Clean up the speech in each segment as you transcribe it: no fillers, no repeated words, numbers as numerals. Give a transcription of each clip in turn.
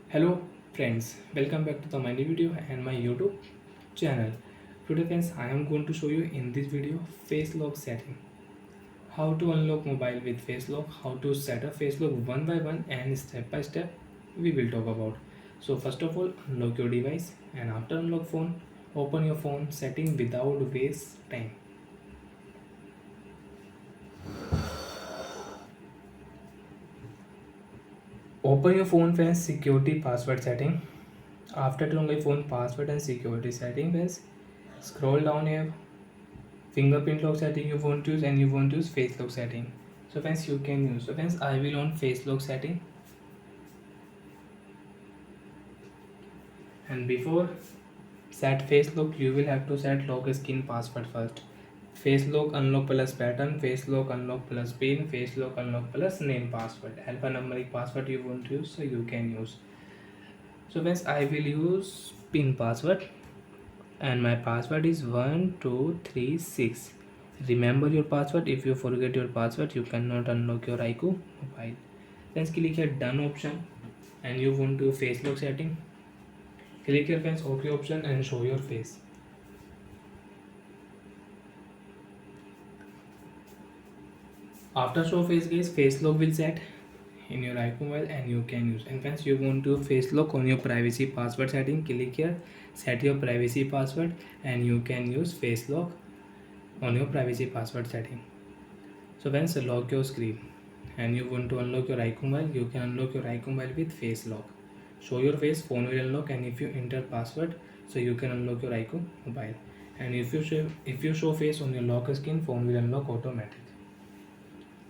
Hello friends, welcome back to my new video and my YouTube channel. Today friends, I am going to show you in this video face lock setting. How to unlock mobile with face lock, how to set up face lock one by one and step by step we will talk about. So first of all, unlock your device and after unlock phone, open your phone setting without waste time. Open your phone friends security password setting. After turning your phone password and security setting friends, scroll down here fingerprint lock setting you want to use and you want to use face lock setting. So friends you can use. So friends I will on face lock setting, and before set face lock you will have to set lock skin password first. Face lock unlock plus pattern, face lock unlock plus pin, face lock unlock plus name password. Alphanumeric password you want to use so you can use. So friends I will use pin password and my password is 1236. Remember your password. If you forget your password you cannot unlock your iQOO mobile. Then click here done option and you want to face lock setting. Click here friends OK option and show your face. After show face guys, face lock will set in your iQOO mobile and you can use. And friends you want to face lock on your privacy password setting, click here set your privacy password and you can use face lock on your privacy password setting. So once lock your screen and you want to unlock your iQOO mobile, you can unlock your iQOO mobile with face lock. Show your face, phone will unlock, and if you enter password, so you can unlock your iQOO mobile. And if you show face on your lock screen, phone will unlock automatic.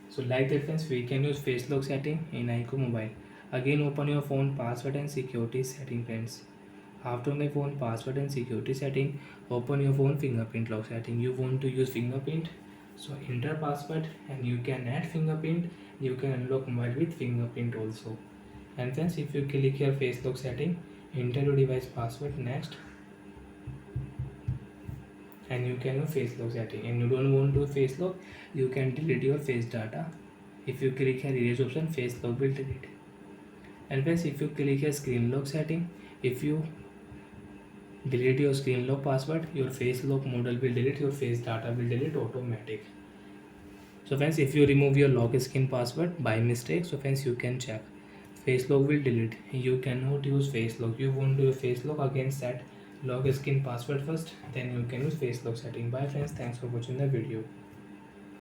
So like that friends, we can use face lock setting in iQOO mobile. Again open your phone password and security setting friends. After my phone password and security setting, open your phone fingerprint lock setting. You want to use fingerprint, so enter password and you can add fingerprint. You can unlock mobile with fingerprint also. And friends, if you click here face lock setting, enter your device password next, and you can use face lock setting. And you don't want to face lock, you can delete your face data. If you click here erase option, face lock will delete. And friends, if you click here screen lock setting, if you delete your screen lock password, your face lock model will delete, your face data will delete automatic. So friends, if you remove your lock screen password by mistake, so friends you can check face lock will delete. You cannot use face lock. You want to use face lock, again set lock screen password first, then you can use face lock setting. Bye friends, thanks for watching the video.